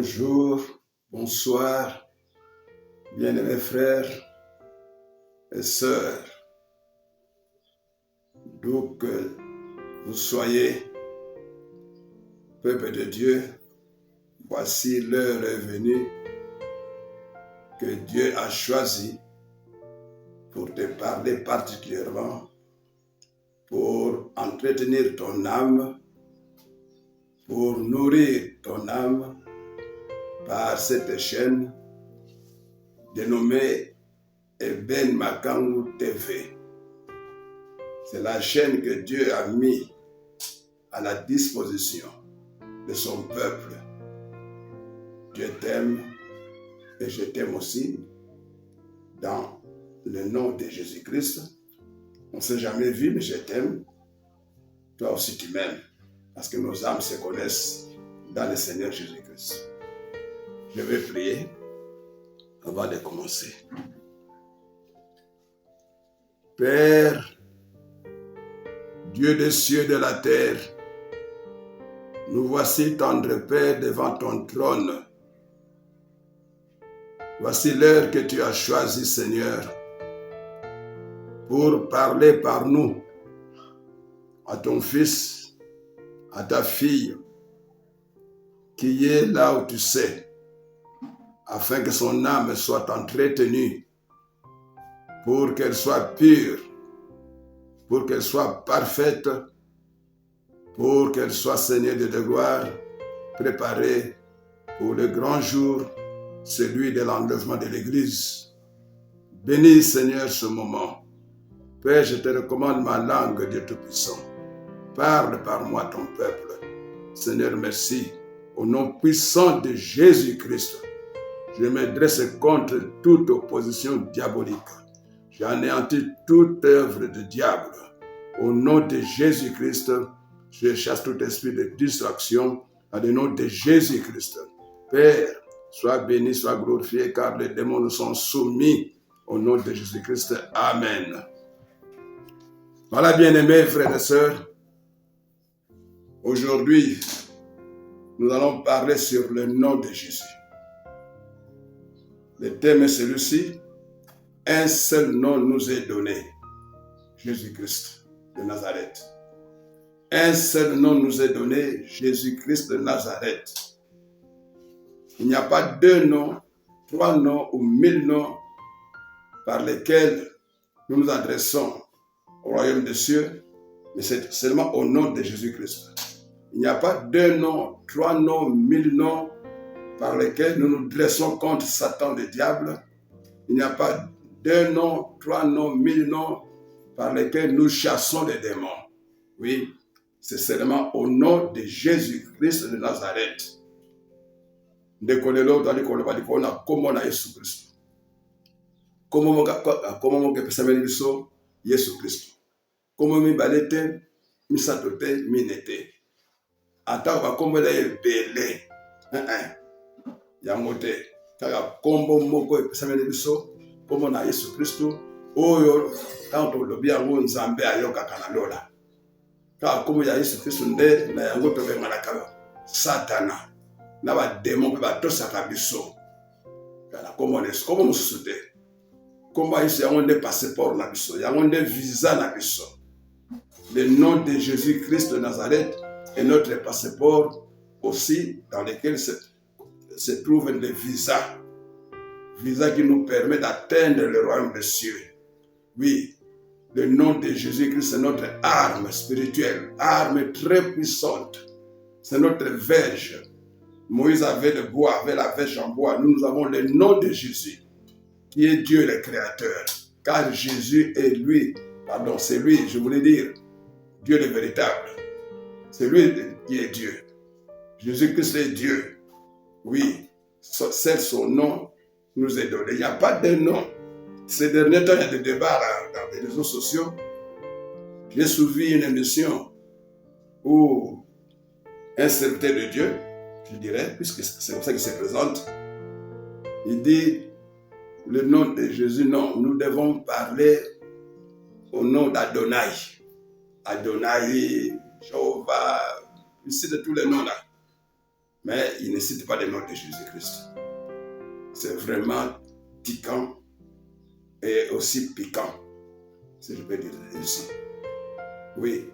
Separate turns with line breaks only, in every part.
Bonjour, bonsoir, bien-aimés frères et sœurs, d'où que vous soyez, peuple de Dieu, voici l'heure est venue que Dieu a choisi pour te parler particulièrement, pour entretenir ton âme, pour nourrir ton âme par cette chaîne dénommée Eben Makangu TV. C'est la chaîne que Dieu a mis à la disposition de son peuple. Dieu t'aime et je t'aime aussi dans le nom de Jésus-Christ. On ne s'est jamais vu, mais je t'aime. Toi aussi tu m'aimes parce que nos âmes se connaissent dans le Seigneur Jésus-Christ. Je vais prier avant de commencer. Père, Dieu des cieux et de la terre, nous voici tendre Père devant ton trône. Voici l'heure que tu as choisie, Seigneur, pour parler par nous à ton fils, à ta fille, qui est là où tu sais, afin que son âme soit entretenue, pour qu'elle soit pure, pour qu'elle soit parfaite, pour qu'elle soit, Seigneur de gloire, préparée pour le grand jour, celui de l'enlèvement de l'Église. Bénis, Seigneur, ce moment. Père, je te recommande ma langue, Dieu Tout-Puissant. Parle par moi, ton peuple. Seigneur, merci. Au nom puissant de Jésus-Christ, je me dresse contre toute opposition diabolique. J'anéantis toute œuvre de diable. Au nom de Jésus-Christ, je chasse tout esprit de distraction. Au nom de Jésus-Christ. Père, sois béni, sois glorifié, car les démons nous sont soumis. Au nom de Jésus-Christ. Amen. Voilà, bien-aimés frères et sœurs. Aujourd'hui, nous allons parler sur le nom de Jésus. Le thème est celui-ci. Un seul nom nous est donné. Jésus-Christ de Nazareth. Un seul nom nous est donné. Jésus-Christ de Nazareth. Il n'y a pas deux noms, trois noms ou 1000 noms par lesquels nous nous adressons au royaume des cieux, mais c'est seulement au nom de Jésus-Christ. Il n'y a pas deux noms, trois noms, 1000 noms par lesquels nous nous dressons contre Satan le diable. Il n'y a pas deux noms, trois noms, 1000 noms par lesquels nous chassons les démons. Oui, c'est seulement au nom de Jésus-Christ de Nazareth. Ndekolelo dali koloba dikona komo na Yesu Kristo. Komo moke pesameli biso Yesu Kristo. Komo mi balete, mi satote, mi nete. Ata ba kombo la ebele. Yango te. Kaka kombo moko pesameli biso komo na Yesu Kristo. Oyo tanto lobi yango Nzambe ayoka kana lola. Kaka kombo ya Yesu Kristo nde na yango to benga kaka Satana. Na ba démon pe ba tosaka biso. Kana kombo ne kombo mususu te. Kombo Yesu yango nde passeport na biso, yango nde visa na biso. Le nom de Jésus-Christ de Nazareth est notre passeport aussi dans lequel se trouve le visa. Visa qui nous permet d'atteindre le royaume des cieux. Oui, le nom de Jésus-Christ est notre arme spirituelle, arme très puissante. C'est notre verge. Moïse avait le bois, avait la verge en bois. Nous avons le nom de Jésus, qui est Dieu le Créateur. Car Jésus est lui, c'est lui, je voulais dire, Dieu le véritable. C'est lui qui est Dieu. Jésus-Christ est Dieu. Oui, c'est son nom nous est donné. Il n'y a pas de nom. Ces derniers temps, il y a des débats dans les réseaux sociaux. J'ai suivi une émission où un serviteur de Dieu, je dirais, puisque c'est comme ça qu'il se présente, il dit le nom de Jésus, non, nous devons parler au nom d'Adonai. Adonai, Jéhovah, ici de tous les noms là. mais il ne cite pas le nom de Jésus-Christ. C'est vraiment piquant et aussi piquant, si je peux dire ici. Oui,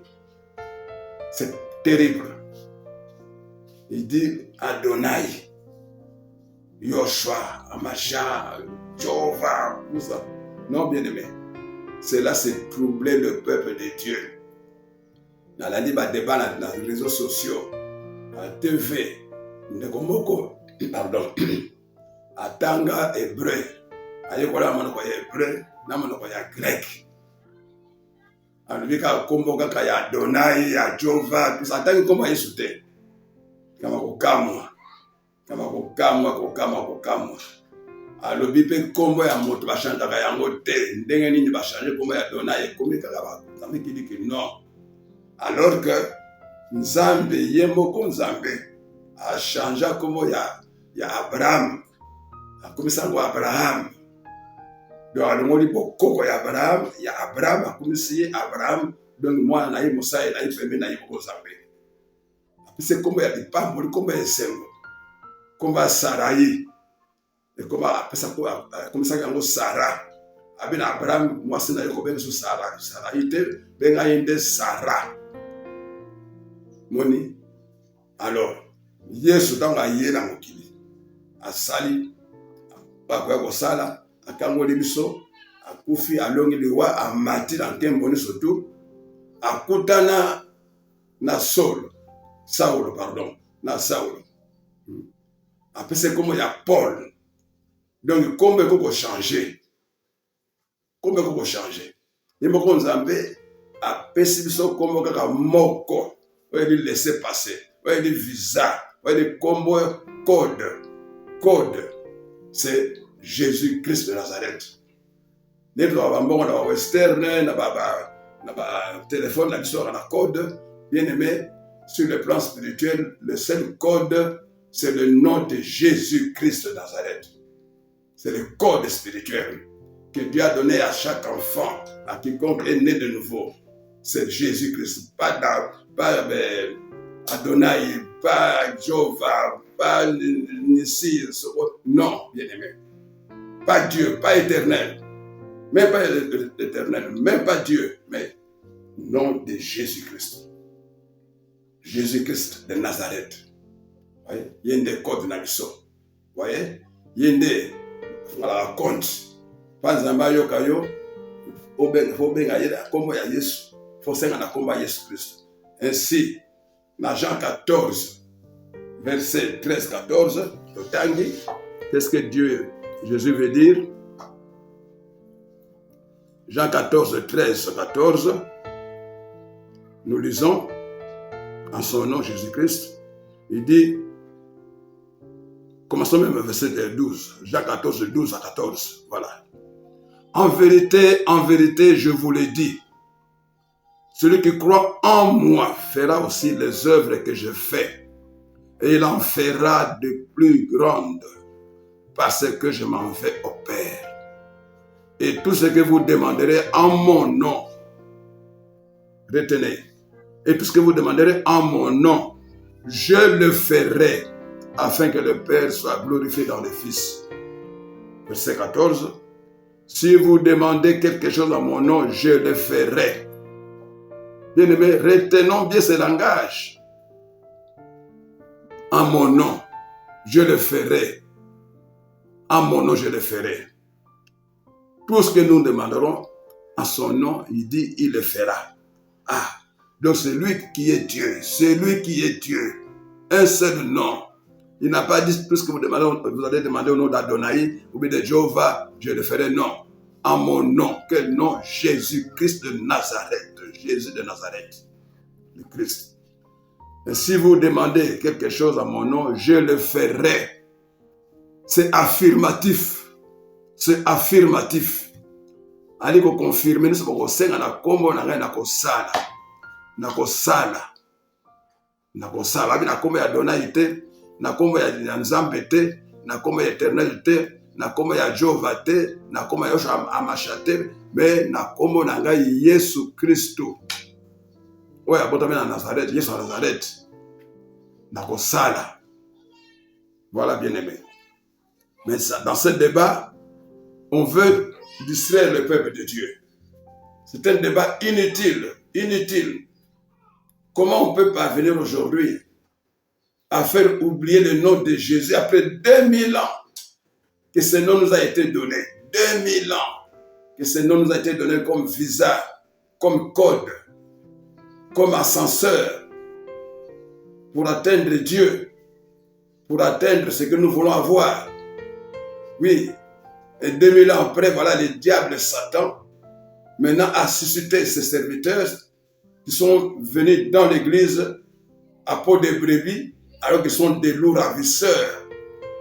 c'est terrible. Il dit Adonai, Yoshua, Amasha, Jehovah, tout ça. Non, bien aimé. Cela, c'est troubler le peuple de Dieu. Dans la débat dans les réseaux sociaux, à TV, pardon, à Tanga hébreu, à Yekola monoko hébreu, na monoko ya grec. À lui ka kombo kaka ya Adonai, ya Jehovah, tout ça tangi kombo Yesu te. Kama kokamwa. Kama kokamwa. Alobi pe kombo ya moto bachanjaka yango te. Ndenge nini bachange kombo ya Adonai ekomi kaka ba. Nzambe ki dit que non. Alors que Nzambe yemoko Nzambe a changé kombo ya Abraham. A komisa ngo Abraham. Donc alongoli bokoko ya Abraham a komisi Abraham. Donc moi na ye Musa na ye pembe na ye boko Nzambe. C'est kombo ya bipambo, kombo ya esengo. Kombo ya Sarai. Et comment après ça comme ça yango Sarah abina Abraham moi c'est na yoko ben sur Sarah ite ben ayende Sarah moni alors Yesu tanga yena mokili asali pa ko sala akangoli biso akufi alongi liwa amati na nkembo ni surtout akutana na Saul pardon na Saul après c'est comme il y a Paul. Donc, comment il faut changer? Comment il faut changer? Il faut qu'on Nzambe a perçu comme un moko, on va laisser passer, on va dire visa, on va dire combo code. C'est Jésus-Christ de Nazareth. Nous avons un western, un téléphone, un code. Bien aimé, sur le plan spirituel, le seul code, c'est le nom de Jésus-Christ de Nazareth. C'est le code spirituel que Dieu a donné à chaque enfant, à quiconque est né de nouveau. C'est Jésus-Christ. Pas Adonai, pas Jehovah, pas Nissi. Non, bien-aimé. Pas Dieu, pas éternel. Même pas éternel, même pas Dieu, mais nom de Jésus-Christ. Jésus-Christ de Nazareth. Vous voyez? Il y a des codes dans le sol. Vous voyez? Il y a des voilà, compte. Pas Nzamba yokayo, faut benga yela kombo ya Yesu, faut senga na kombo ya Yesu Christ. Ainsi, dans Jean 14, verset 13-14, Totangi, qu'est-ce que Jésus veut dire? Jean 14, 13-14, nous lisons en son nom Jésus-Christ, il dit, commençons même au verset 12, Jean 14, 12 à 14, voilà. En vérité, je vous le dis, celui qui croit en moi fera aussi les œuvres que je fais, et il en fera de plus grandes, parce que je m'en vais au Père. Et tout ce que vous demanderez en mon nom, retenez, et tout ce que vous demanderez en mon nom, je le ferai, afin que le Père soit glorifié dans le Fils. Verset 14. Si vous demandez quelque chose en mon nom, je le ferai. Bien-aimés, retenons bien ce langage. En mon nom, je le ferai. En mon nom, je le ferai. Tout ce que nous demanderons en son nom, il dit, il le fera. Ah, donc c'est lui qui est Dieu. C'est lui qui est Dieu. Un seul nom. Il n'a pas dit tout ce que vous allez demander au nom d'Adonai ou bien de Jéhovah, je le ferai. Non. En mon nom. Quel nom? Jésus-Christ de Nazareth. Jésus de Nazareth. Le Christ. Et si vous demandez quelque chose à mon nom, je le ferai. C'est affirmatif. C'est affirmatif. Allez vous confirmer, c'est pour que vous na kombo na ngai na kosala. Na kosala. Na kosala. Abi na kombo ya Adonai te. Na kombo ya Nzambe te, na kombo ya éternel te, na kombo ya Jehovah te, na kombo ya Yoshua Amasha te, mais na kombo na ngai Yesu Kristo. Oya botame na Nazareth, Yesu na Nazareth. Na kosala. Voilà, bien-aimé. Mais ça, dans ce débat, on veut distraire le peuple de Dieu. C'est un débat inutile, inutile. Comment on peut parvenir aujourd'hui à faire oublier le nom de Jésus après 2000 ans que ce nom nous a été donné? 2000 ans que ce nom nous a été donné comme visa, comme code, comme ascenseur pour atteindre Dieu, pour atteindre ce que nous voulons avoir. Oui, et 2000 ans après, voilà, le diable Satan maintenant a suscité ses serviteurs qui sont venus dans l'église à peau de brebis, alors qu'ils sont des loups ravisseurs.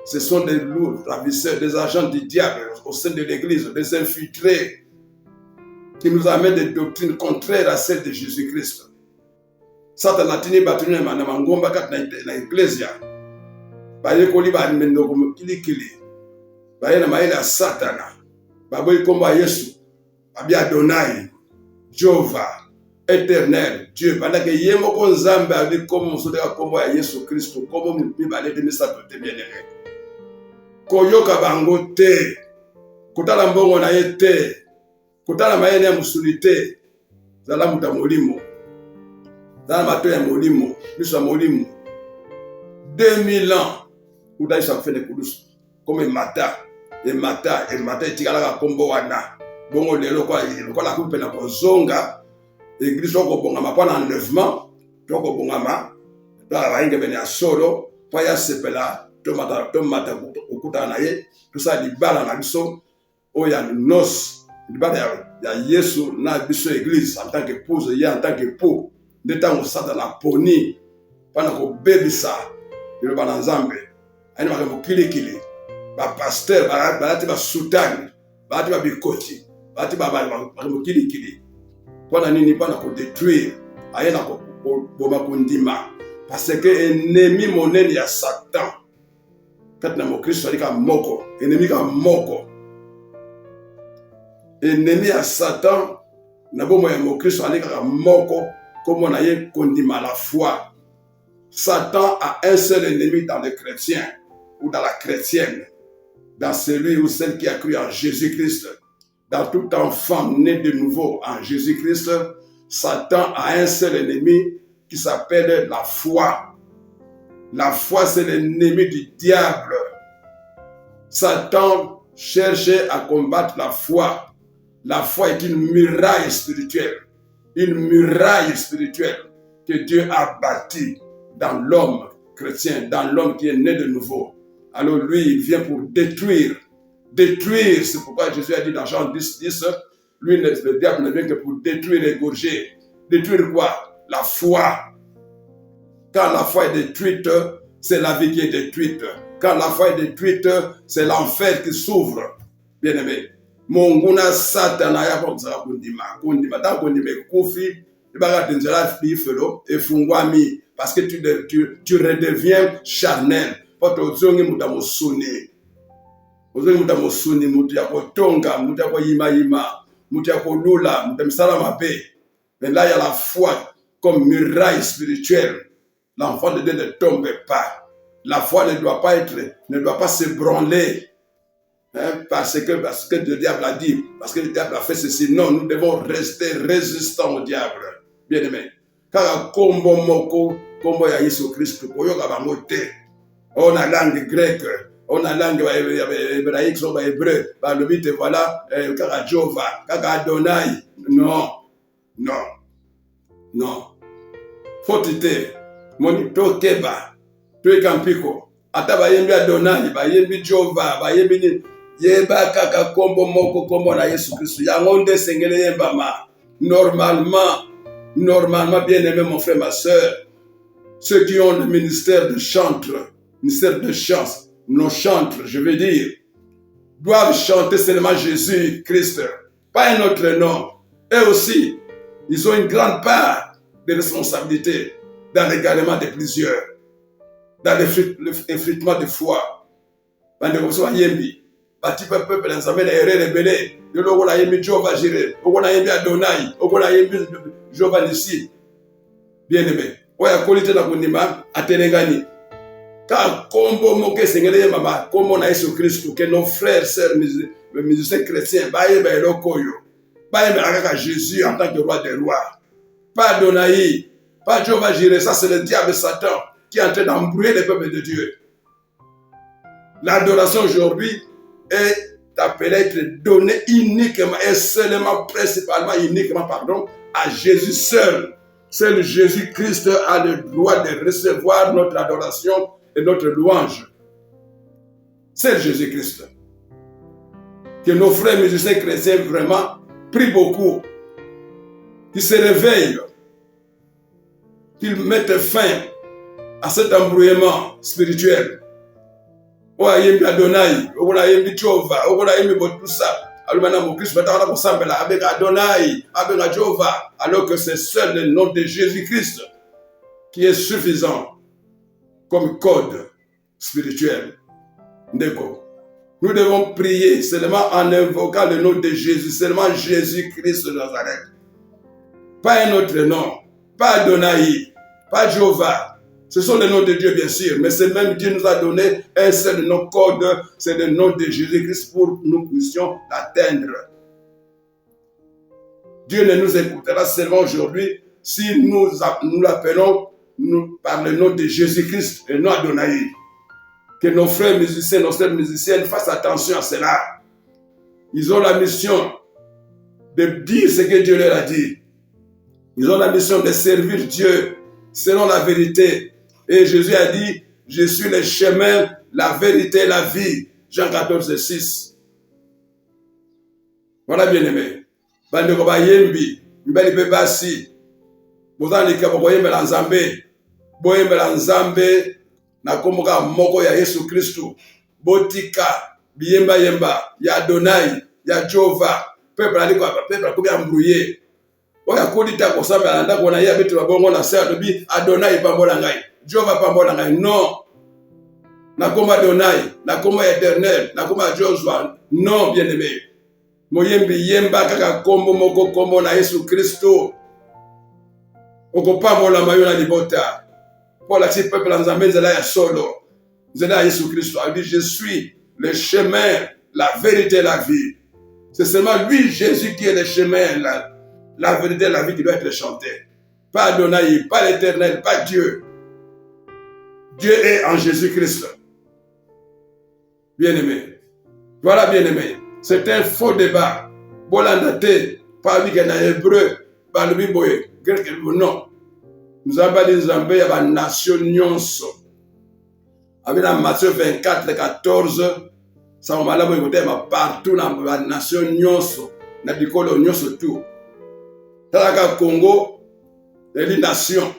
Ce sont des loups ravisseurs, des agents du diable au sein de l'église, des infiltrés qui nous amènent des doctrines contraires à celles de Jésus-Christ. Satan a tenu battu na mangomba kat na ecclesia. Baye koli ba mendoko kilikili. Baye na maile ya Satana. Baboy komba Yesu. Abi Adonai, Jéhovah, éternel, Dieu. Pendant que yemo ko nzambe abi comme musodeka kombo ya Yesu Kristo, kombo mibale de misato te bien-aimé. Koyoka bango te. Kotala mbongo na ye te. Kotala mayene ya musuli te. Zala muta molimo. Zala mato ya molimo. Miso ya molimo. 2000 ans. Kuta isa kufene kudusu. Comme mata. Et mata etikala kombo wana. Bongo lelo kwa la coupe na kozonga. Église oko bongama pa na enlèvement. Toko bongama. Tala bainge bene ya solo. Pa ya sepela. Tomata ukuta na ye. Tusa libala na biso. Oya nos. Libala ya Yesu na biso église. En tant que épouse, en tant que époux. Ndetango sata na poni. Pana ko bebisa. Yelo bana nzambe. Aini makemo kili. Ba pasteur, balati ba soutane. Balati ba bikoti. Balati ba makemo kili. Pana nini pana ko détruire. Ayena ko boma kundima. Parce que ennemi monene ya Satan. Katna mo Kristo alika moko. Ennemi ka moko. Ennemi ya Satan. Nabomo ya mo Kristo alika moko. Comme on a eu kondima la foi. Satan a un seul ennemi dans le chrétien. Ou dans la chrétienne. Dans celui ou celle qui a cru en Jésus-Christ. Dans tout enfant né de nouveau en Jésus-Christ, Satan a un seul ennemi qui s'appelle la foi. La foi, c'est l'ennemi du diable. Satan cherchait à combattre la foi. La foi est une muraille spirituelle. Une muraille spirituelle que Dieu a bâtie dans l'homme chrétien, dans l'homme qui est né de nouveau. Alors lui, il vient pour détruire. Détruire, c'est pourquoi Jésus a dit dans Jean 10, lui, le diable ne vient que pour détruire et égorger. Détruire quoi? La foi. Quand la foi est détruite, c'est la vie qui est détruite. Quand la foi est détruite, c'est l'enfer qui s'ouvre. Bien-aimé. Monguna satana ya bonza kundima. Kundima ta kundima kufi, ibaka tenzela fifelo et fungwami parce que tu redeviens charnel. Poto zongi muta musuni. Ozongi muta musuni, mutu ya kotonga, mutu ya koyima, mutu ya kolula, mutu ya misala mabe. Mais là, il y a la foi comme muraille spirituelle. L'enfant de Dieu ne tombe pas. La foi ne doit pas s'ébranler. Hein, parce que le diable a dit, parce que le diable a fait ceci. Non, nous devons rester résistants au diable. Bien aimé. Car kombo moko, kombo ya Yesu Christ, koyoka bango te. On a langue grecque, on a langue hébraïque, on a hébreu, le but voilà, kaka Jéhovah, kaka Adonai. Non. Fotite, monito keba, tuwe kampiko, ata bayembi Adonai, bayembi Jéhovah, bayembi yeba kaka kombo moko kombo na Yesu Christ. Yangonde sengele yembama. Normalement, bien aimé mon frère, ma soeur, ceux qui ont le ministère de chantre, ministère de chants, nos chantres, je veux dire, doivent chanter seulement Jésus-Christ, pas un autre nom. Eux aussi, ils ont une grande part de responsabilité dans l'égarement de plusieurs, dans l'effritement de foi. Dans le yembi, bati peuple nzambe na ere rebele, yolo na yembi Jéhovah Jireh, na yembi Adonai, na yembi Jéhovah Nissi. Bien aimé, oya kolite na kundima atelengani. Car combo moke sengele mama, comme on a Jésus Christ, que nos frères, sœurs, musiciens chrétiens, baye lokoyo, baye melaka Jésus en tant que roi des rois. Pas Adonai, pas Jehovah Jireh, ça c'est le diable Satan qui est en train d'embrouiller les peuples de Dieu. L'adoration aujourd'hui est appelée à être donnée uniquement et seulement, principalement, uniquement, pardon, à Jésus seul. Seul Jésus-Christ a le droit de recevoir notre adoration et notre louange. C'est Jésus-Christ. Que nos frères musiciens chrétiens vraiment prient beaucoup, qu'ils se réveillent, qu'ils mettent fin à cet embrouillement spirituel. On a yembi Adonai, on a yembi Jehovah, on a yembi tout ça. Alors maintenant, mon Christ va t'avoir avec Adonai, avec Jehovah, alors que c'est seul le nom de Jésus-Christ qui est suffisant comme code spirituel. Nous devons prier seulement en invoquant le nom de Jésus, seulement Jésus-Christ de Nazareth. Pas un autre nom, pas Adonai, pas Jehovah. Ce sont les noms de Dieu, bien sûr, mais c'est même Dieu nous a donné un seul nom code, c'est le nom de Jésus-Christ pour que nous puissions l'atteindre. Dieu ne nous écoutera seulement aujourd'hui si nous l'appelons par le nom de Jésus-Christ et non Adonai. Que nos frères musiciens, nos sœurs musiciennes fassent attention à cela. Ils ont la mission de dire ce que Dieu leur a dit. Ils ont la mission de servir Dieu selon la vérité. Et Jésus a dit, je suis le chemin, la vérité et la vie. Jean 14, 6. Voilà, bien-aimé. Bandeko ba yembi, mbali pe basi. Bozali ka boyembela nzambe. Boyembela nzambe na komboka moko ya Yesu Kristo. Botika biyemba yemba ya Adonai, ya Jehovah. Peuple a kobi embrouillé. Oya kodita ko samba anda ko na ya bitu babongo na sa dobi Adonai pambola ngai. Jehovah pambola ngai. Non. Na koma Adonai, na koma éternel, na koma Joshua. Non, bien-aimé. Moyembi yemba kaka kombo moko kombo na Yesu Kristo. Oko pambola mayo na libota. Pour la petite peuple nzambe nzela ya solo. Nzela ya Yesu Kristo. Il dit je suis le chemin, la vérité et la vie. C'est seulement lui Jésus qui est le chemin, la vérité et la vie qui doit être chantée. Pas Adonai, pas l'Éternel, pas Dieu. Dieu est en Jésus-Christ. Bien-aimé. Voilà, bien-aimé. C'est un faux débat. Bolandate, pas lui qui est en hébreu, pas lui boye, grec, non. Nous avons dit Zambé, il y a une nation nyonso. Avec la Matthieu 24, 14, ça va mal partout dans la nation nyonso. Dans le colo nyonso tout. Dans le Congo, il y a une nation.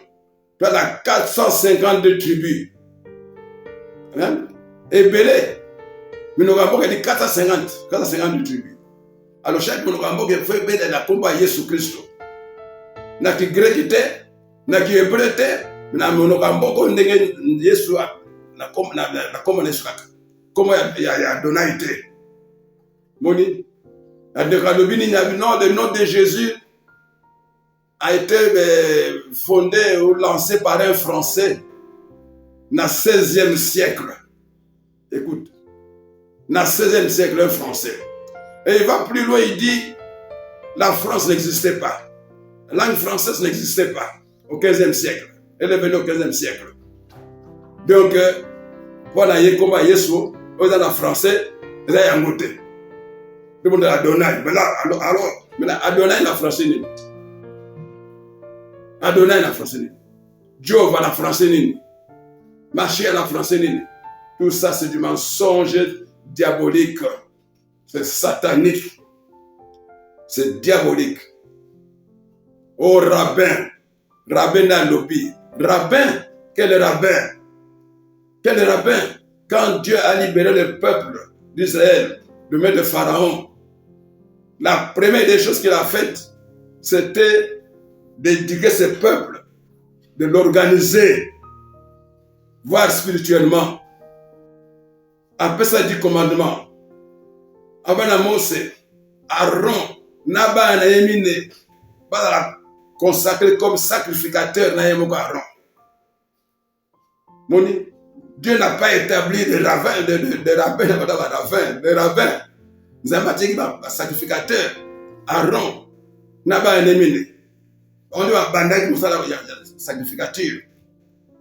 Il y a 452 tribus. Et Belé, mais nous avons 450 tribus. Alors chaque nous avons fait la combat Jésus Christ. Na ki grec na ki hébreu na monokamboko ndenge Yesu na comme Yesu kaka. Comme ya Adonai te. Moni la décalobini non, le nom de Jésus a été fondé ou lancé par un Français dans le 16e siècle. Écoute, dans le 16e siècle, un Français. Et il va plus loin, il dit, la France n'existait pas. La langue française n'existait pas au 15e siècle. Elle est venue au 15e siècle. Donc, voilà, il y a comme Yesu, dans le français, il y a un mot. Le monde de Adonai. Mais là, Adonai, la français, Adonai, la français, Jehovah, la français, Machia, la français. Tout ça, c'est du mensonge diabolique. C'est satanique. C'est diabolique. Oh, rabbin. Rabbin dans l'opi. Rabbin. Quel rabbin? Quel rabbin? Quand Dieu a libéré le peuple d'Israël de main de Pharaon, la première des choses qu'il a faites, c'était d'éduquer ce peuple, de l'organiser, voire spirituellement. Après ça, dit commandement. Avant Mose, Aaron, Naba na Yemine, va consacrer comme sacrificateur na Yemoko Aaron. Moni, Dieu n'a pas établi des rabbins, des rabbins. Nous avons dit que sacrificateur, Aaron, n'a pas un éminé. On dit que sacrificature,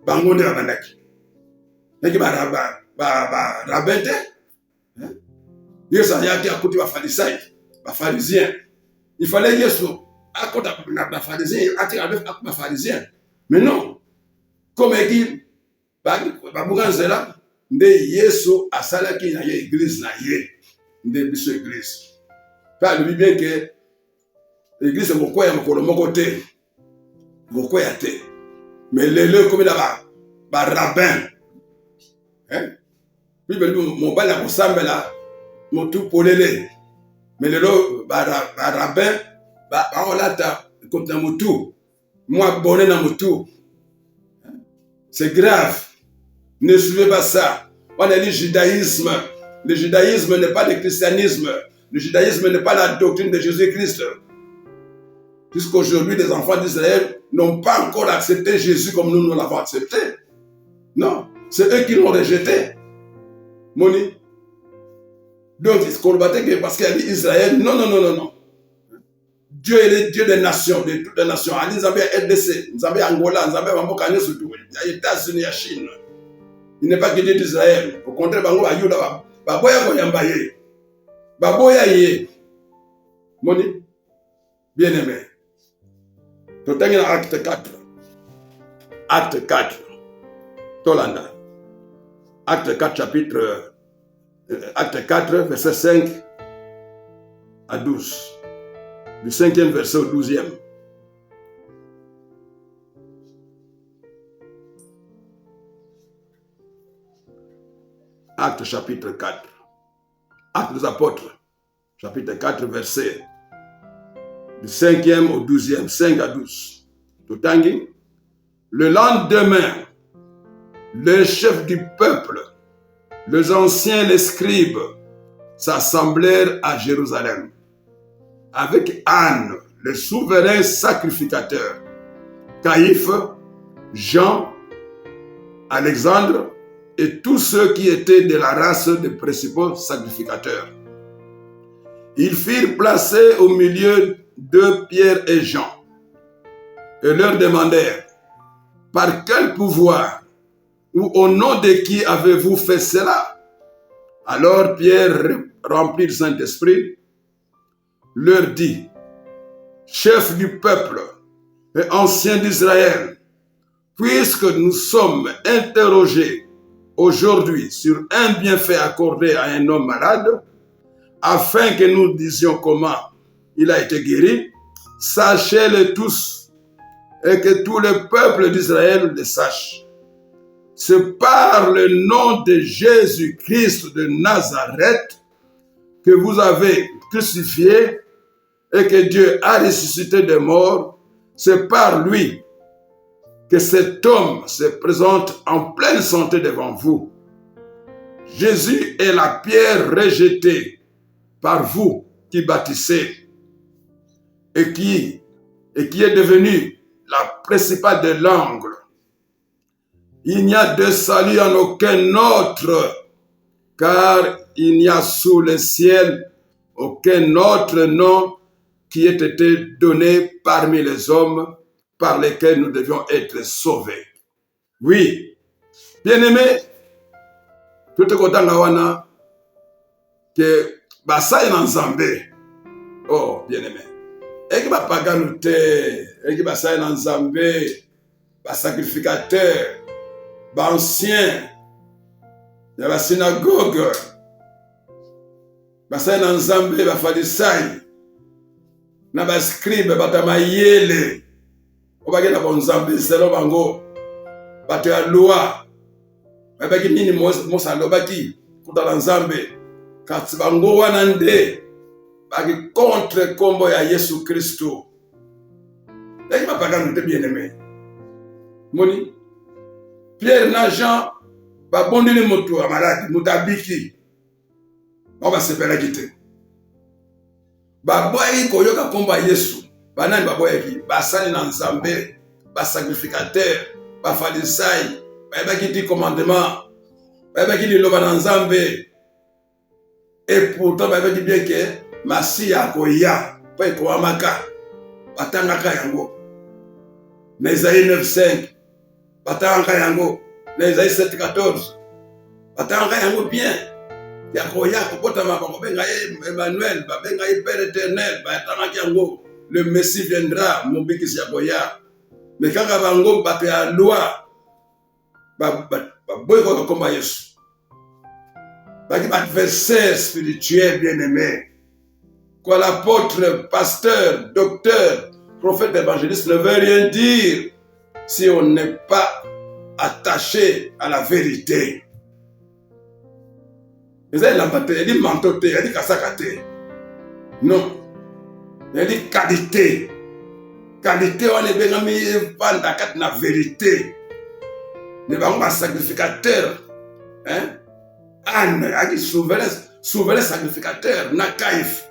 bango de bandaki. Mais qui va rabbin, Yesu a été à côté des pharisiens. Il fallait Yesu à côté des pharisiens. Mais non, comme il dit, Babouganzela, nde Yesu a salaki na l'église na ye, nde biso église. Pas le bien que l'église est beaucoup ya mokolo moko te, beaucoup ya te. Mais les comme là ba rabbin, hein? Puis mon bal la kosambela motu polele. Mais les ba rabbin ba olata contre motu. Moi bonné na motu. C'est grave. Ne suivez pas ça. On a dit judaïsme. Le judaïsme n'est pas le christianisme. Le judaïsme n'est pas la doctrine de Jésus-Christ. Jusqu'aujourd'hui, les enfants d'Israël n'ont pas encore accepté Jésus comme nous l'avons accepté. Non, c'est eux qui l'ont rejeté. Moni. Donc, parce qu'il a dit Israël, non. Dieu est le Dieu des nations, de toutes les nations. Nous avons RDC, nous avons Angola, nous avons Mambokane, surtout. Il y a les États-Unis, il y a la Chine. Il n'est pas que Dieu d'Israël. Au contraire, il y a Yuda. Baboya ye. Moni, bien-aimé. Tout est dans acte 4. Acte 4. Tolanda. Acte 4, chapitre. Acte 4, verset 5 à 12. Du 5e verset au 12e. Acte chapitre 4. Acte des apôtres. Chapitre 4, verset du 5e au 12e. 5 à 12. Tout tangi. Le lendemain, les chefs du peuple, les anciens, les scribes, s'assemblèrent à Jérusalem avec Anne, le souverain sacrificateur, Caïphe, Jean, Alexandre et tous ceux qui étaient de la race des principaux sacrificateurs. Ils firent placer au milieu de Pierre et Jean et leur demandèrent: par quel pouvoir ou au nom de qui avez-vous fait cela? Alors Pierre, rempli du Saint-Esprit, leur dit: chef du peuple et ancien d'Israël, puisque nous sommes interrogés aujourd'hui sur un bienfait accordé à un homme malade, afin que nous disions comment il a été guéri, sachez-le tous, et que tout le peuple d'Israël le sache. C'est par le nom de Jésus-Christ de Nazareth que vous avez crucifié et que Dieu a ressuscité des morts. C'est par lui que cet homme se présente en pleine santé devant vous. Jésus est la pierre rejetée par vous qui bâtissez et qui est devenue la principale de l'angle. Il n'y a de salut en aucun autre, car il n'y a sous le ciel aucun autre nom qui ait été donné parmi les hommes par lesquels nous devions être sauvés. Oui, bien-aimé, tout est content wana que basai na Nzambe. Oh, bien-aimé. Et que ba paganoute, et que basai na Nzambe, ba sacrificateur, ba ancien, de la synagogue, basai na Nzambe, ba farisaï, na ba scribe, ba tamayele, obage na ba Nzambe, selo bango, ba te a loi, ba baki nini mosa lobaki, kutala Nzambe, kati bango wana nde, baki contre kombo ya Yesu Kristo. Eki ba paganoute bien-aimé. Moni, Pierre na Jean, ba bondeli moto a malade, mutabiki. On va se faire quitter. Ba boyi koyoka komba Yesu. Ba nani ba boyi ki? Ba sali na Nzambe, ba sacrificateur, ba farisaï, ba kiti commandement, bayebaki liloba na Nzambe. Et pourtant bayebaki bien que Masiya akoya mpo ekowamaka batangaka yango na Esaïe 9:5, batangaka yango na Esaïe 7:14, batangaka yango bien yakoya kokotama bakobenga ye Emmanuel, babenga ye Père éternel, batangaki yango le Messie viendra, mobikisi yakoya. Mais kaka bango bato ya loi baboyi koka komba Yesu, baki adversaire spirituel bien-aimé, quoi l'apôtre, pasteur, docteur, prophète, évangéliste ne veut rien dire si on n'est pas attaché à la vérité. Il dit manteau, il dit kasakate. Non. Il dit qualité. Qualité, on est bien mis dans la vérité. Nous avons un sacrificateur. Hein? Anne, il dit souverain sacrificateur. Nakaïf.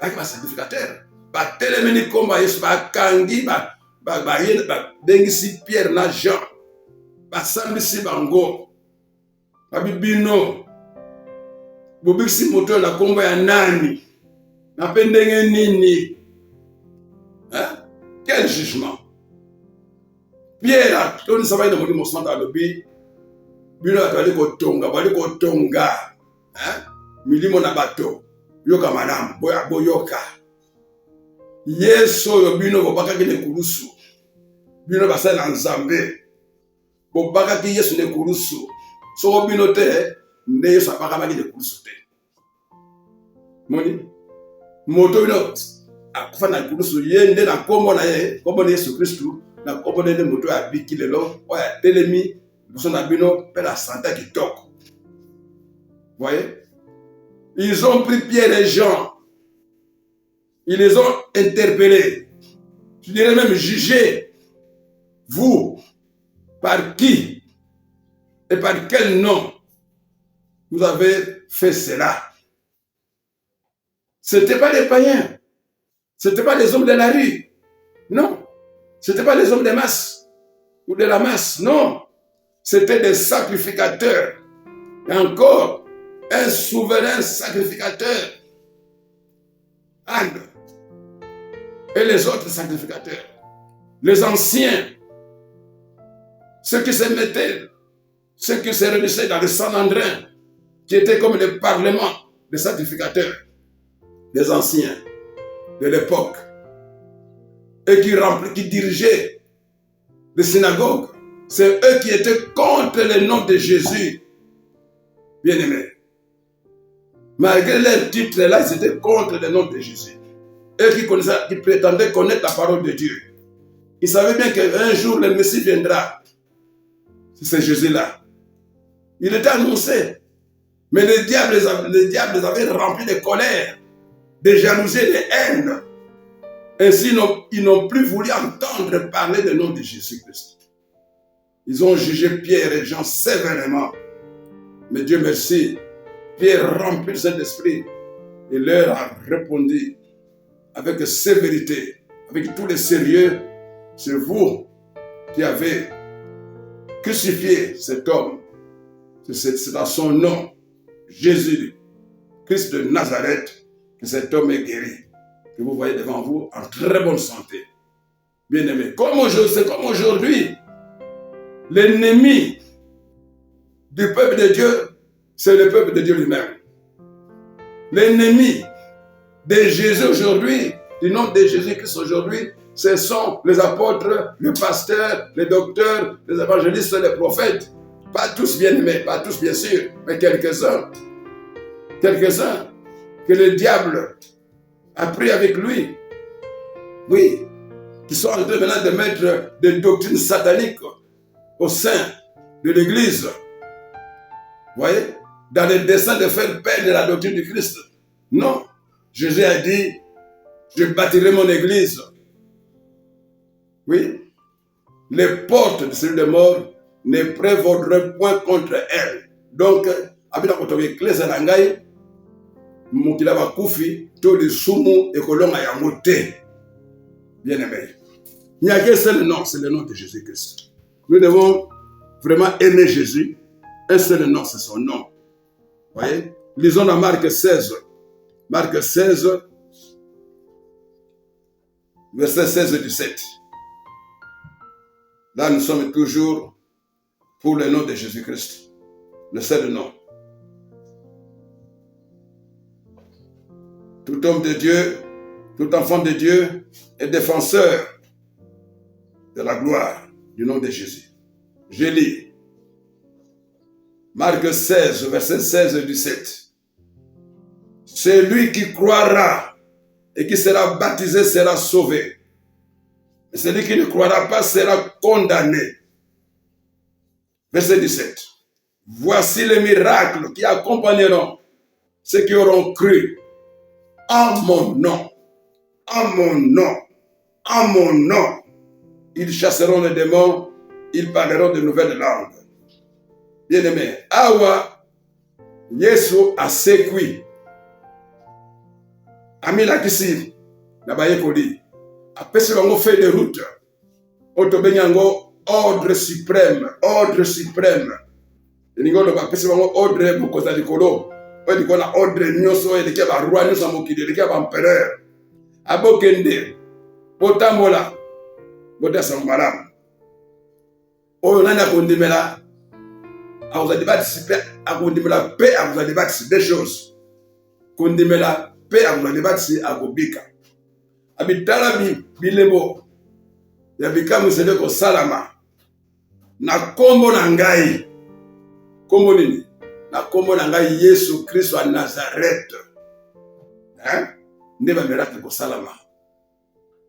Il dit sacrificateur. Batelemeni komba Yesu bakangi bengisi Pierre na Jean basambisi bango babibino bobiksi moto na komba ya nani na pe ndenge nini, hein? Quel jugement! Pierre a toni sabai na molimo santa alobi bino bali kotonga, hein? Milimo na bato yoka malamu boyoka Yesu oyo bino bobakaki ne kulusu, bino basali na Nzambe bobakaki Yesu ne kulusu, soko bino te nde Yesu abakamaki ne kulusu te. Moni moto bino akufa na kulusu ye nde na kombo na ye, kombo na Yesu Kristu, na kombo nde moto abiki lelo oyo atelemi liboso na bino mpe na santé kitoko. Voyez, ils ont pris Pierre et Jean. Ils les ont interpellés. Je dirais même jugés. Vous, par qui et par quel nom vous avez fait cela? Ce n'étaient pas des païens. Ce n'étaient pas les hommes de la rue. Non. Ce n'étaient pas les hommes de masse ou de la masse. Non. C'était des sacrificateurs. Et encore, un souverain sacrificateur. Anne. Et les autres sacrificateurs, les anciens, ceux qui se mettaient, ceux qui se réunissaient dans le Saint-Andrin, qui étaient comme le parlement des sacrificateurs, des anciens de l'époque, et qui dirigeaient les synagogues, c'est eux qui étaient contre le nom de Jésus, bien-aimés. Malgré leur titre là, ils étaient contre le nom de Jésus. Eux qui prétendaient connaître la parole de Dieu. Ils savaient bien qu'un jour le Messie viendra. C'est Jésus-là. Il était annoncé. Mais les diables les avaient remplis de colère, de jalousie et de haine. Ainsi, ils n'ont plus voulu entendre parler du nom de Jésus-Christ. Ils ont jugé Pierre et Jean sévèrement. Mais Dieu merci, Pierre rempli de Saint-Esprit, il leur a répondu avec sévérité, avec tout le sérieux, c'est vous qui avez crucifié cet homme. C'est dans son nom, Jésus, Christ de Nazareth, que cet homme est guéri. Que vous voyez devant vous en très bonne santé. Bien-aimés, c'est comme aujourd'hui, l'ennemi du peuple de Dieu, c'est le peuple de Dieu lui-même. L'ennemi de Jésus aujourd'hui, du nom de Jésus-Christ aujourd'hui, ce sont les apôtres, les pasteurs, les docteurs, les évangélistes, les prophètes. Pas tous bien aimés, pas tous bien sûr, mais quelques-uns. Quelques-uns que le diable a pris avec lui. Oui, qui sont en train maintenant de mettre des doctrines sataniques au sein de l'Église. Vous voyez, dans le dessein de faire perdre la doctrine du Christ. Non, Jésus a dit, je bâtirai mon église. Oui, les portes de celui de mort ne prévaudront point contre elle. Donc, abina kotoke l'église nangai, mukila bakufi, to le sumu et kolonga ya moté. Bien aimé. Il n'y a qu'un seul nom, c'est le nom de Jésus-Christ. Nous devons vraiment aimer Jésus. Un seul nom, c'est son nom. Voyez? Lisons dans Marc 16. Marc 16, verset 16 et 17. Là, nous sommes toujours pour le nom de Jésus-Christ. Le seul nom. Tout homme de Dieu, tout enfant de Dieu est défenseur de la gloire du nom de Jésus. Je lis Marc 16, verset 16 et 17. Celui qui croira et qui sera baptisé sera sauvé. Mais celui qui ne croira pas sera condamné. Verset 17. Voici les miracles qui accompagneront ceux qui auront cru en mon nom. En mon nom. En mon nom. Ils chasseront les démons. Ils parleront de nouvelles langues. Bien-aimé, awa Yesu asekwi. Amila kisi na bayekoli. Apesi bango feuille de route. Otobenyango ordre suprême. Ordre suprême. Ningolo bapesi bango ordre bokoza likolo. Oyo dikona ordre nyonso eleki ba roi nyonso mokili eleki ba empereur. Abokende botambola botasa malamu. Oyo nani akondimela akuzali participer akondimela pe akuzali participer deux choses. Kondimela pe akuzali participer akobika. Abitala bilebo ya bikamu sele ko salama na kombo na ngai. Kombo nini? Na kombo na ngai Yesu Kristo wa Nazareth. Nde ba miracle ko salama.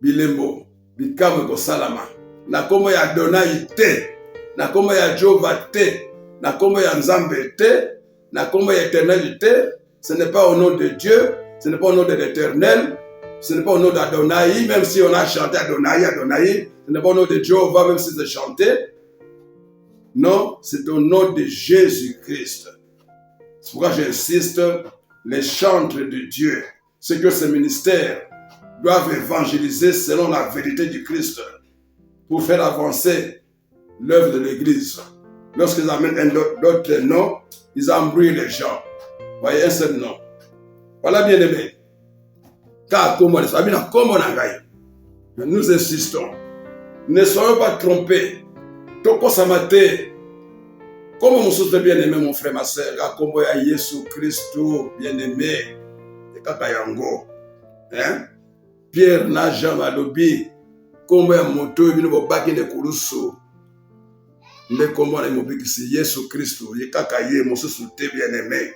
Bilembo bikamu ko salama. Na kombo ya Adonai te, na kombo ya Jehovah te, na kombo ya Nzambe te, na kombo ya Éternel te. Ce n'est pas au nom de Dieu, ce n'est pas au nom de l'Éternel, ce n'est pas au nom d'Adonai, même si on a chanté Adonai, Adonai, ce n'est pas au nom de Jehovah, même si c'est chanté. Non, c'est au nom de Jésus-Christ. C'est pourquoi j'insiste, les chantres de Dieu, c'est que ces ministères doivent évangéliser selon la vérité du Christ pour faire avancer l'œuvre de l'Église. Lorsqu'ils amènent d'autres noms, ils embrouillent les gens. Voyez, un seul nom. Voilà, bien-aimés. Car nous insistons. Ne soyons pas trompés. Toko samate. Comme mon soutien bien-aimé, mon frère, ma soeur, comme Jésus Christ, bien-aimé, et Kakayango. Pierre n'a jamais lobi. Comme un moto, il ne va pas de Kourousso. Mais comme on est mobile, c'est Jésus Christ, et Kakaye, mon soutien bien-aimé.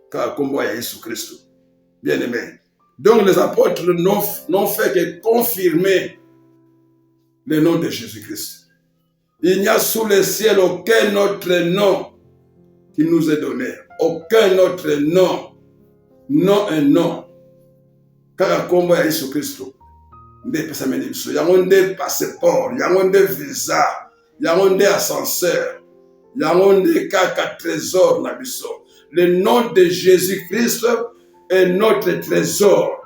Car comme Jésus Christ, bien-aimé. Donc les apôtres n'ont fait que confirmer le nom de Jésus-Christ. Il n'y a sous le ciel aucun autre nom qui nous est donné. Aucun autre nom. Non un nom. Car comme Jésus-Christ, il y a des passeports, il y a des visas, il y a des ascenseurs, il y a des trésors. Le nom de Jésus-Christ est notre trésor.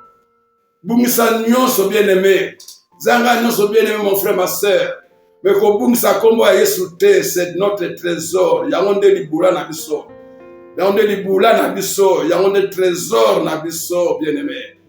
Boumisa nyonso bien-aimé. Zanga nyonso bien-aimé, mon frère, ma soeur. Mais ko boumisa kombo ya Yesu te, c'est notre trésor. Yango libula na biso. Yango libula na biso. Yango trésor na biso, bien-aimé.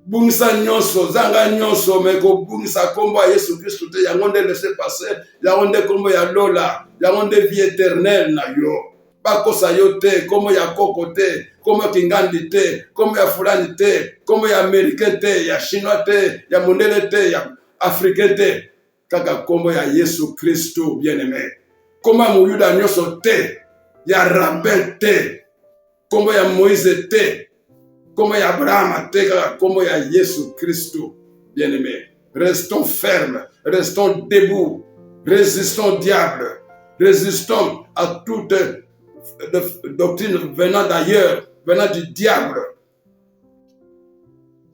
Boumisa nyonso, zanga nyonso, mais ko boumisa kombo ya Yesu Christ te, yango laisser passer. Yango kombo ya lola. Yango vie éternelle na yo. Bakosa yo te, komo ya koko te, komo ya kingandi te, komo ya fulani te, komo ya américain te, ya chinois te, ya mondele te, ya africain te, kaka komo ya Yesu Kristo bien-aimé. Komo ya muyuda nyonso te, ya rabbin te, komo ya Moïse te, komo ya Abraham te, kaka komo ya Yesu Kristo bien-aimé. Restons fermes, restons debout, résistons au diable, résistons à toute doctrine venant d'ailleurs, venant du diable.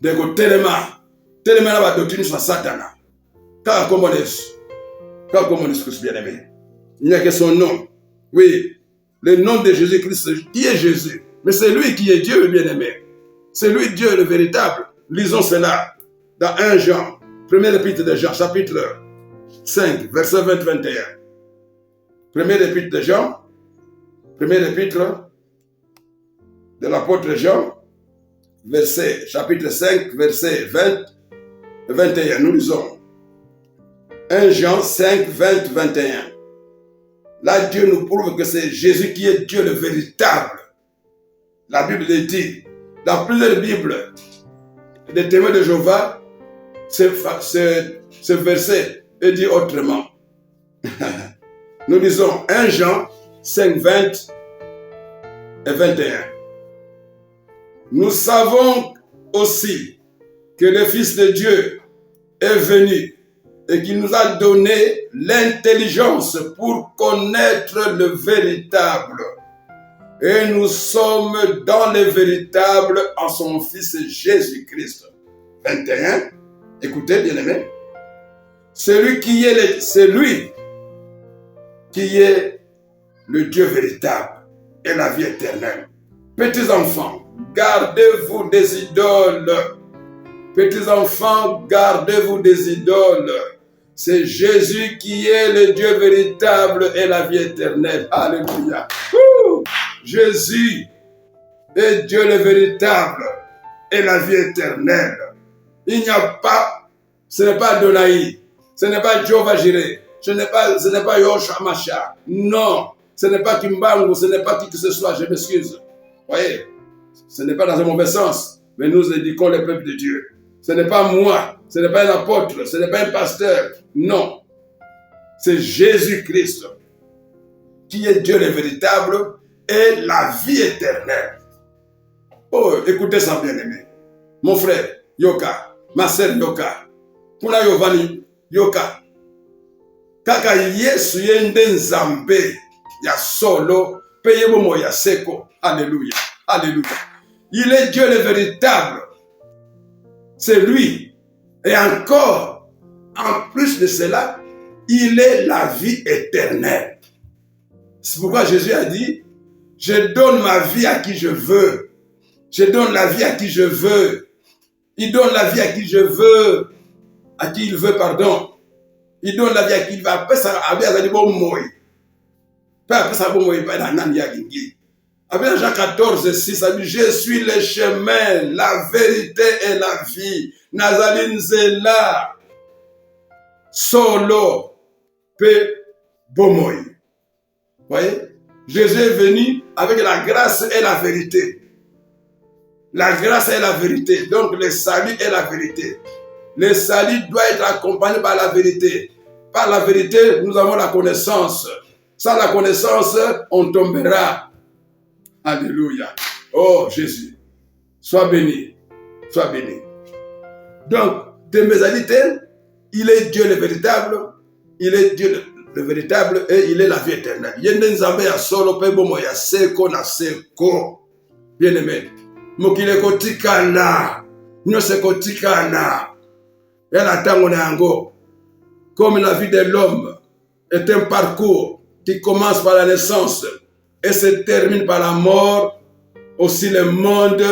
Dego telema la doctrine sur Satana. Car comme on est bien-aimé. Il n'y a que son nom. Oui, le nom de Jésus-Christ, qui est Jésus. Mais c'est lui qui est Dieu, bien-aimé. C'est lui Dieu le véritable. Lisons cela dans 1 Jean, première épître de Jean, chapitre 5, verset 20-21. Première épître de Jean, Premier épître de l'apôtre Jean, chapitre 5, verset 20 et 21. Nous lisons 1 Jean 5, 20, 21. Là, Dieu nous prouve que c'est Jésus qui est Dieu le véritable. La Bible dit, dans plusieurs Bibles, les témoins de Jéhovah, ce verset est dit autrement. Nous lisons 1 Jean 5, 20 et 21. Nous savons aussi que le Fils de Dieu est venu et qu'il nous a donné l'intelligence pour connaître le véritable. Et nous sommes dans le véritable en son Fils Jésus-Christ. 21. Écoutez, bien-aimés. Celui qui est le Dieu véritable et la vie éternelle. Petits enfants, gardez-vous des idoles. Petits enfants, gardez-vous des idoles. C'est Jésus qui est le Dieu véritable et la vie éternelle. Alléluia. Jésus est Dieu le véritable et la vie éternelle. Il n'y a pas, ce n'est pas Adonai, ce n'est pas Jéhovah Jireh, ce n'est pas Yoshua Mashiach. Non, ce n'est pas Kimbangu, ce n'est pas qui que ce soit, je m'excuse. Voyez, ce n'est pas dans un mauvais sens, mais nous éduquons le peuple de Dieu. Ce n'est pas moi, ce n'est pas un apôtre, ce n'est pas un pasteur. Non, c'est Jésus-Christ qui est Dieu le véritable et la vie éternelle. Oh, écoutez ça, bien-aimé. Mon frère, Yoka, ma sœur Yoka, Puna Yovani, Yoka. Kaka Yesu yende nzambe ya solo, peye bomo ya seko. Alléluia, alléluia. Il est Dieu le véritable. C'est lui. Et encore, en plus de cela, il est la vie éternelle. C'est pourquoi Jésus a dit, je donne ma vie à qui je veux. Je donne la vie à qui je veux. Il donne la vie à qui je veux. À qui il veut, pardon. Il donne la vie à qui il veut. Après ça, après ça, après Jean 14, 6, ça dit, je suis le chemin, la vérité et la vie. Nazalin Zela, solo, pe, bomoy. Vous voyez? Jésus est venu avec la grâce et la vérité. La grâce est la vérité. Donc le salut est la vérité. Le salut doit être accompagné par la vérité. Par la vérité, nous avons la connaissance. Sans la connaissance, on tombera. Alléluia. Oh Jésus, sois béni. Sois béni. Donc, de mes alité, il est Dieu le véritable. Il est Dieu le véritable et il est la vie éternelle. Yende nzambe ya solo pe bomo ya seko na seko. Bien aimé. Mokile kotikana. Nyose kotikana. Yala tango na yango. Comme la vie de l'homme est un parcours qui commence par la naissance et se termine par la mort, aussi le monde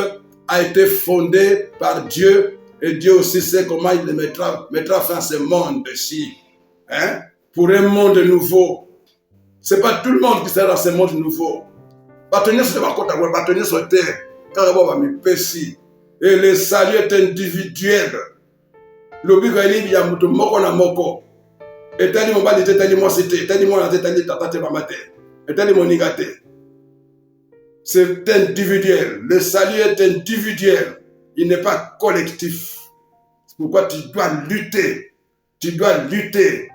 a été fondé par Dieu et Dieu aussi sait comment il mettra fin à ce monde-ci. Hein? Pour un monde nouveau. Ce n'est pas tout le monde qui sera dans ce monde nouveau. Bâtonnier sur ma côte, bâtonnier sur terre. Et le salut est individuel. Le but est qu'il y a moko na moko. Et tali mon bali tali moi c'était tali moi na tali tata te mamate. Et tali mon nigate. C'est individuel. Le salut est individuel. Il n'est pas collectif. C'est pourquoi tu dois lutter. Tu dois lutter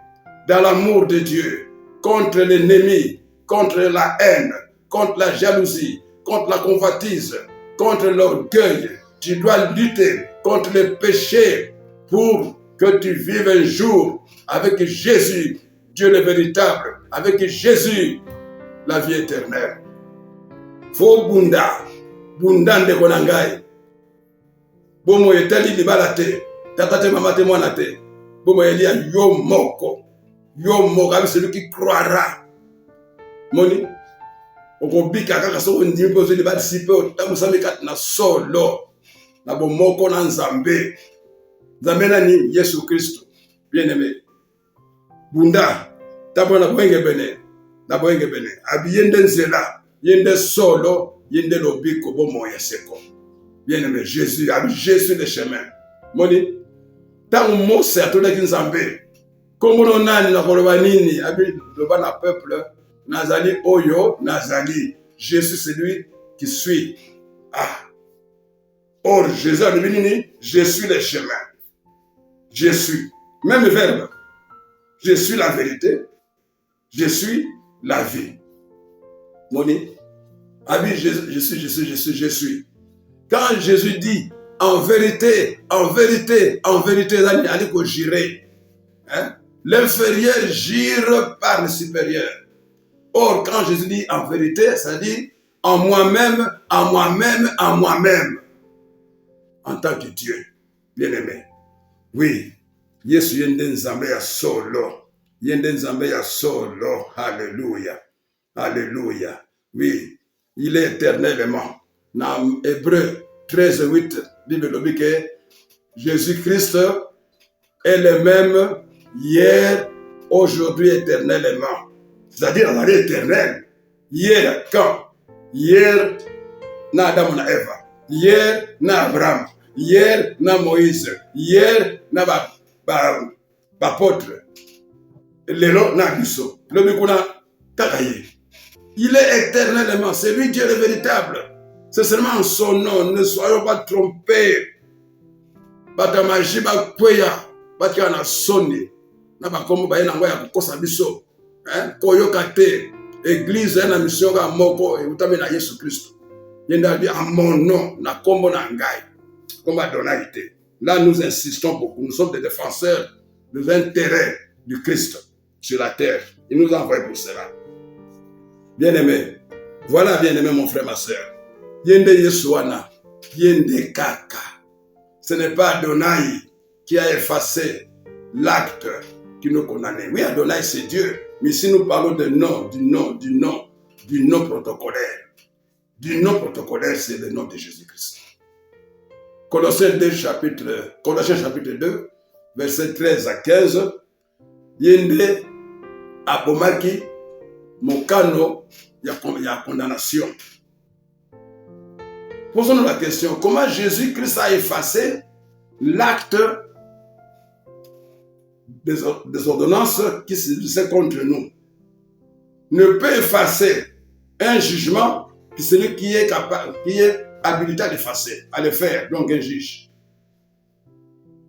dans l'amour de Dieu contre l'ennemi, contre la haine, contre la jalousie, contre la convoitise, contre l'orgueil. Tu dois lutter contre le péché pour que tu vives un jour avec Jésus, Dieu le véritable, avec Jésus, la vie éternelle. Fo bunda, bunda nde konangai. Bomo etali libala te, tatate mamate mwana te. Bomo elia yo moko avec celui qui croira. Moni, okobika kaka so ndimi pozo libala sipe otamusami kat na solo. Na bomoko na nzambe. Nzambe nani Yesu Kristo. Bien aimé. Bunda, tabona boenge bene. Na boenge bene. Abiyende nzela. yende solo, yende lobiko bomo yeseko. Bien-aimé, Jésus le chemin. Moni, tant Mose a tourné Kinzambé, comme on a na kolobanini, abi lobana peuple, nazali oyo, nazali. Jésus c'est lui qui suit. Ah. Or, Jésus a dit, je suis le chemin. Je suis. Même le verbe. Je suis la vérité. Je suis la vie. Moni, abi, je suis. Quand Jésus dit, en vérité, allez girer. L'inférieur gire par le supérieur. Or, quand Jésus dit en vérité, ça dit en moi-même, en tant que Dieu, bien-aimé. Oui, Yesu yende nzambe ya solo. Alléluia. Alléluia. Oui, il est éternellement. Dans Hébreu 13:8, Bible dit que Jésus-Christ est le même hier, aujourd'hui, éternellement. C'est-à-dire, on est éternel. Hier, quand? Hier, na Adam na Eva. Hier, na Abraham. Hier, na Moïse. Hier, na apôtre. Lelo, na Biso. Le Bikuna, Takaye. Il est éternellement. C'est lui Dieu le véritable. C'est seulement en son nom. Ne soyons pas trompés. Batamaji bakweya. Batkana soni. Na bakomo ba yana ngoya kukosa biso. Koyoka te. Église na mission ga moko e utame na Yesu Christ. Yenda dit en mon nom na kombo na ngai. Comme Adonai. Là nous insistons beaucoup. Nous sommes des défenseurs des intérêts du Christ sur la terre. Il nous envoie pour cela. Bien-aimé, voilà bien-aimé mon frère, ma soeur. Yende Yesuana, Yende Kaka. Ce n'est pas Adonai qui a effacé l'acte qui nous condamnait. Oui, Adonai c'est Dieu. Mais si nous parlons du nom protocolaire. Du nom protocolaire, c'est le nom de Jésus-Christ. Colossiens chapitre 2, versets 13 à 15. Yende Abomaki. Mokano, il y a condamnation. Posons-nous la question, comment Jésus-Christ a effacé l'acte des ordonnances qui se contre nous? Ne peut effacer un jugement que celui qui est capable, qui est habilité à l'effacer, à le faire, donc un juge.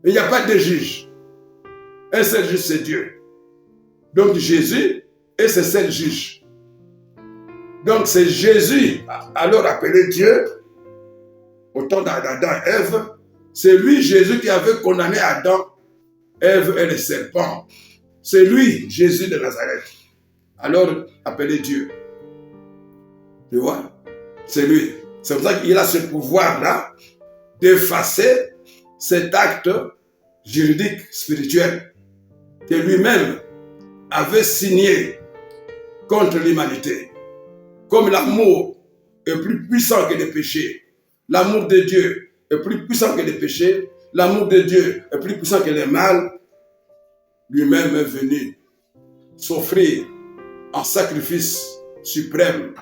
Il n'y a pas de juge. Un seul juge, c'est Dieu. Donc Jésus et c'est seul juge. Donc c'est Jésus, alors appelé Dieu, au temps d'Adam et Ève. C'est lui, Jésus, qui avait condamné Adam, Ève et le serpent. C'est lui, Jésus de Nazareth, alors appelé Dieu. Tu vois? C'est lui. C'est pour ça qu'il a ce pouvoir-là d'effacer cet acte juridique, spirituel, que lui-même avait signé contre l'humanité. Comme l'amour est plus puissant que le péché, l'amour de Dieu est plus puissant que le péché, l'amour de Dieu est plus puissant que le mal, lui-même est venu s'offrir en sacrifice suprême.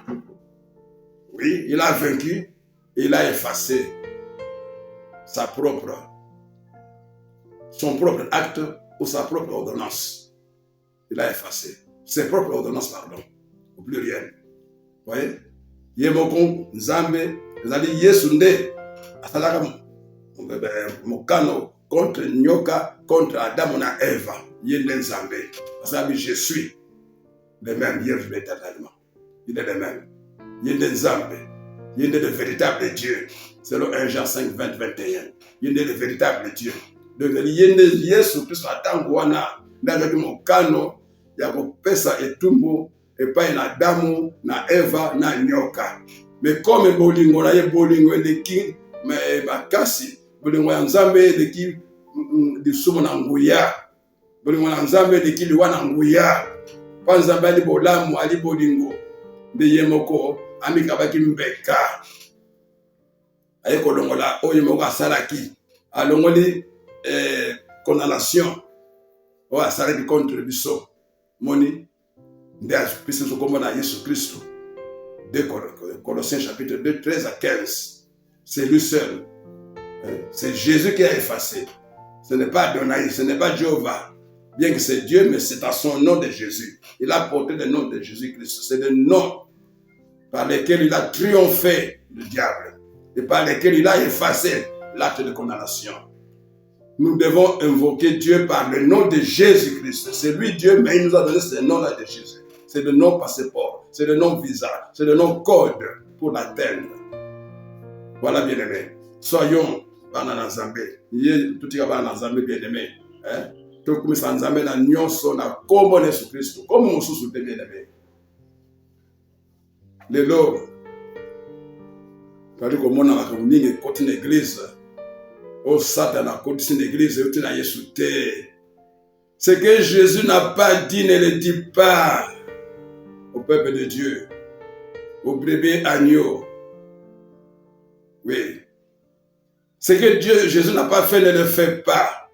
Oui, il a vaincu, il a effacé son propre acte ou sa propre ordonnance. Il a effacé. Ses propres ordonnances, pardon, au pluriel. Vous voyez? Yemoko Nzambe, zali Yesunde, asalaka mokano contre Nyoka, contre Adam et Eva. Yende Nzambe. Parce que je suis le même, hier je vais éternellement. Il est le même. Yende Nzambe. Yende le véritable Dieu. Selon 1 Jean 5, 20, 21. Yende le véritable Dieu. Donc, Yende Yesu Christ atangwana, ndanga mokano, ya kopesa etumbu epai na Adamu na Eva na Nyoka. Mais comme bolingo na ye bolingo eleki bakasi, bolingo ya Nzambe eleki lisumu na nguya, bolingo na Nzambe eleki liwa na nguya. Pa Nzambe ali bolamu ali bolingo nde ye moko amikabaki mbeka. Aye kolongola oyo moko asalaki alongoli condamnation o asalaki contre biso. Moni, nde apesi kombo na Yesu Kristo. Colossiens chapitre 2, 13 à 15. C'est lui seul. C'est Jésus qui a effacé. Ce n'est pas Adonai, ce n'est pas Jéhovah. Bien que c'est Dieu, mais c'est à son nom de Jésus. Il a porté le nom de Jésus-Christ. C'est le nom par lequel il a triomphé le diable et par lequel il a effacé l'acte de condamnation. Nous devons invoquer Dieu par le nom de Jésus-Christ. C'est lui Dieu, mais il nous a donné ce nom-là de Jésus. C'est le nom passeport, c'est le nom visa, c'est le nom code pour l'atteindre. Voilà, bien-aimés. Soyons dans Zambé. Tout est dans Zambé, bien-aimés. Tout comme ça, Zambé, la nyonso, na kombo Yesu Christ. Comme on sous bien-aimés. Les lots, quand on a une côté l'église, au Satan a côté l'église, il y a Yesu. Ce que Jésus n'a pas dit, ne le dit pas au peuple de Dieu, au bébé agneau. Oui. Ce que Jésus n'a pas fait, ne le fait pas.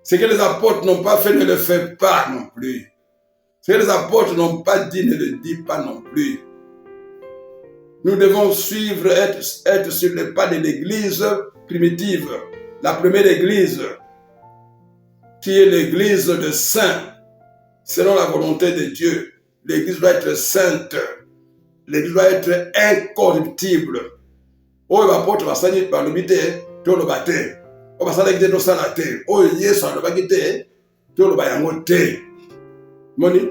Ce que les apôtres n'ont pas fait, ne le fait pas non plus. Ce que les apôtres n'ont pas dit, ne le dit pas non plus. Nous devons suivre, être sur les pas de l'église primitive, la première église, qui est l'église de saints, selon la volonté de Dieu. L'église doit être sainte. L'église doit être incorruptible. Oh, l'apôtre va s'en dire par le bité, tout le bâté. Oh, va s'en dire tout ça la terre. Oh, yes, on le va quitter, tout le bayangote. Moni,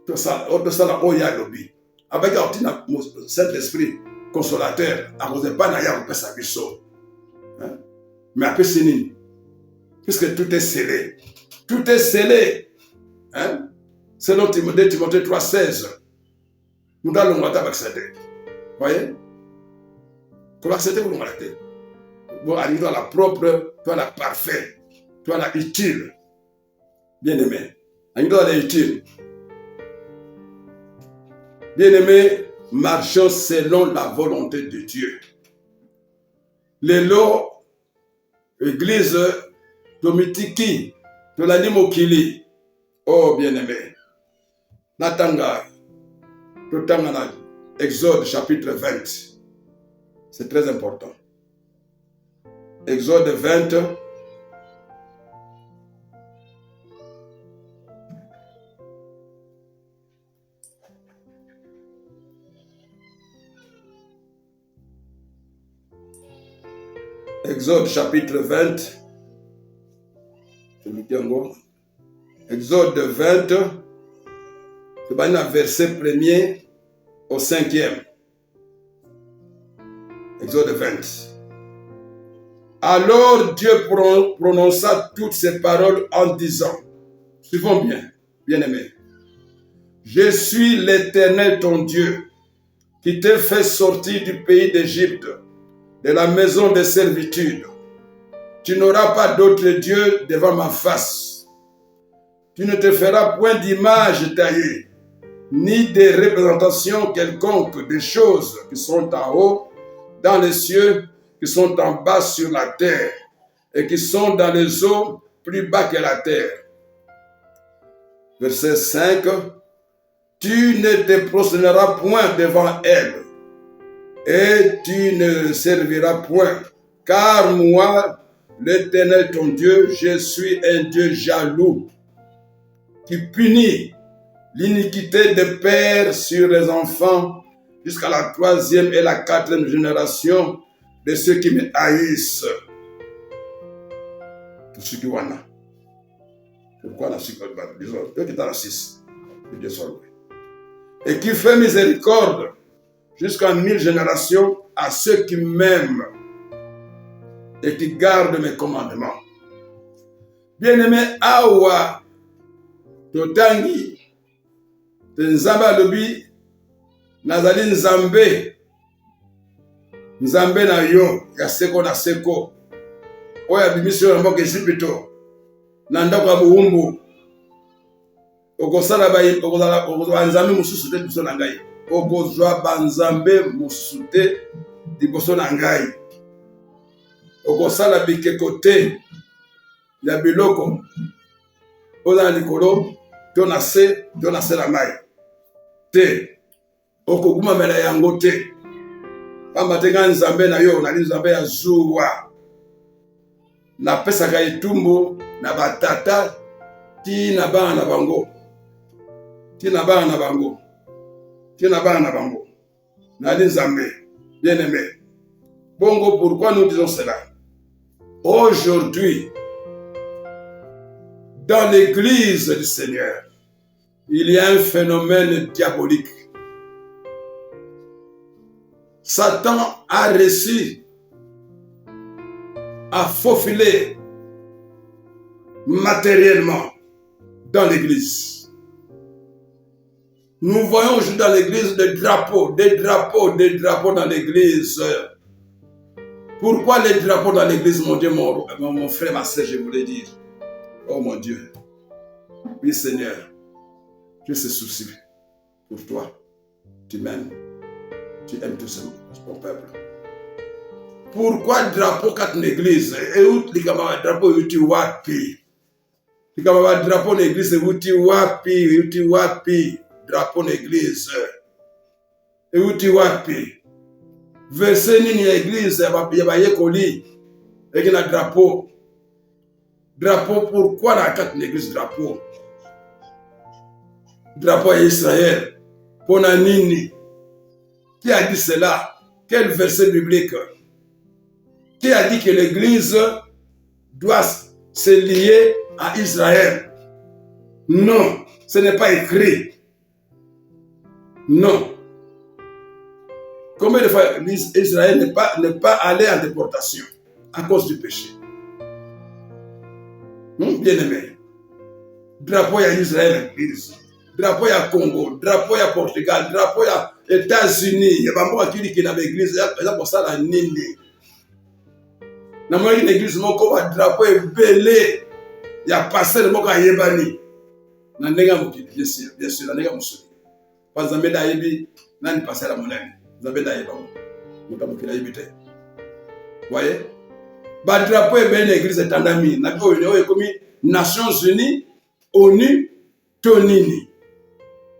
tout ça, oh, ya lobi. Avec le Saint-Esprit consolateur, à cause de pas n'ayant pas sa vie. Mais après, c'est nini. Puisque tout est scellé. Tout est scellé. Hein? Selon Timothée 3,16. Nous allons accepter. Vous voyez? Pour l'accepter, vous l'avez accepté. Vous arrivez à la propre, toi la parfaite, toi la utile. Bien-aimé. Arrivez à la utile. Bien-aimés, marchons selon la volonté de Dieu. Les lots, église, Domitiki, de la Limokili. Oh, bien-aimés. Natanga, Totanga, Exode chapitre 20. C'est très important. Exode 20. Exode chapitre 20. Exode 20. C'est un verset 1er au 5e. Exode 20. Alors Dieu prononça toutes ces paroles en disant, suivons bien, bien-aimés, je suis l'Éternel ton Dieu, qui t'ai fait sortir du pays d'Égypte, de la maison de servitude. Tu n'auras pas d'autre Dieu devant ma face. Tu ne te feras point d'image taillée, ni de représentation quelconque des choses qui sont en haut, dans les cieux, qui sont en bas sur la terre, et qui sont dans les eaux plus bas que la terre. Verset 5. Tu ne te prosterneras point devant elles, et tu ne serviras point, car moi, l'Éternel ton Dieu, je suis un Dieu jaloux, qui punit l'iniquité des pères sur les enfants jusqu'à la 3e et la 4e génération de ceux qui me haïssent. Tout ce qui wana. Pourquoi la 6? Disons, qui est à la 6. Et qui fait miséricorde jusqu'à 1000 générations à ceux qui m'aiment et qui gardent mes commandements. Bien-aimé, awa, totangi, nzamba lobi, nazali nzambe, nzambe na yo, ya seko na seko, oya bimisio na mboka Ejipito, na ndako ya buhumbu, okosala okozwa nzambe mususu te liboso na ngai, okozwa banzambe mususu te liboso na ngai, okosala bikeko te ya biloko, oza na likolo, to na se na ngai te. okogumamela yango te. Pamba te nga nzambe na yo nali nzambe ya zuwa. Napesaka etumbu na batata tina bana na bango. Tina bana na bango. Tina bana na bango. Nali nzambe. Bien aimé. Bongo, pourquoi nous disons cela? Aujourd'hui, dans l'église du Seigneur, il y a un phénomène diabolique. Satan a réussi à faufiler matériellement dans l'église. Nous voyons aujourd'hui dans l'église des drapeaux dans l'église. Pourquoi les drapeaux dans l'église, mon Dieu, mon frère, ma soeur, je voulais dire. Oh mon Dieu. Oui, Seigneur, je sais souci pour toi. Tu m'aimes. Tu aimes tout ton peuple. Pourquoi drapeau quand l'église? Et où les drapeau uti wapi? Les drapeau l'église uti wapi? Drapeau l'église. Et uti wapi? Verset nini ya église ya bayekoli et na drapeau. Drapeau, pourquoi la carte l'église drapeau? Drapeau Israël. Ponanini. Qui a dit cela? Quel verset biblique? Qui a dit que l'église doit se lier à Israël? Non, ce n'est pas écrit. Non. Combien de fois Israël n'est pas allé en déportation à cause du péché? Bien aimé. Drapeau à Israël, l'église. Drapeau à Congo, drapeau à Portugal, drapeau à États-Unis. Il y a pas moi qui dit qu'il y a l'église, il y a pour ça la nini. Dans mon église, mon drapeau est belé. Il y a passé le mot à Yébani. Bien sûr, la nègre moussou. Pas de zambe d'aïbi, n'a ni passé la monnaie. Zambe d'aïba. Nous avons qu'il a évité. Vous voyez? Le drapeau est bien l'église est en ami. N'a pas comme Nations Unies, ONU, Tonini.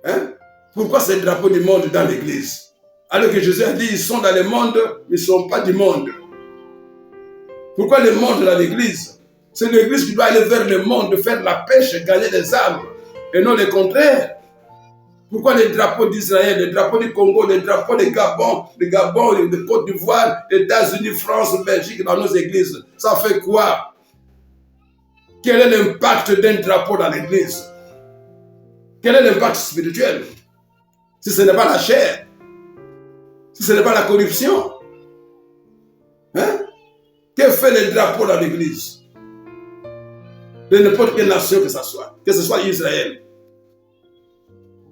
Hein? Pourquoi c'est le drapeau du monde dans l'église? Alors que Jésus a dit, ils sont dans le monde, mais ils ne sont pas du monde. Pourquoi le monde dans l'église? C'est l'église qui doit aller vers le monde, faire la pêche, gagner des âmes, et non le contraire. Pourquoi les drapeaux d'Israël, les drapeaux du Congo, les drapeaux de Gabon, de Côte d'Ivoire, États-Unis, France, Belgique, dans nos églises? Ça fait quoi? Quel est l'impact d'un drapeau dans l'église? Quel est l'impact spirituel? Si ce n'est pas la chair, si ce n'est pas la corruption, hein? Que fait le drapeau dans l'église? De n'importe quelle nation que ce soit Israël.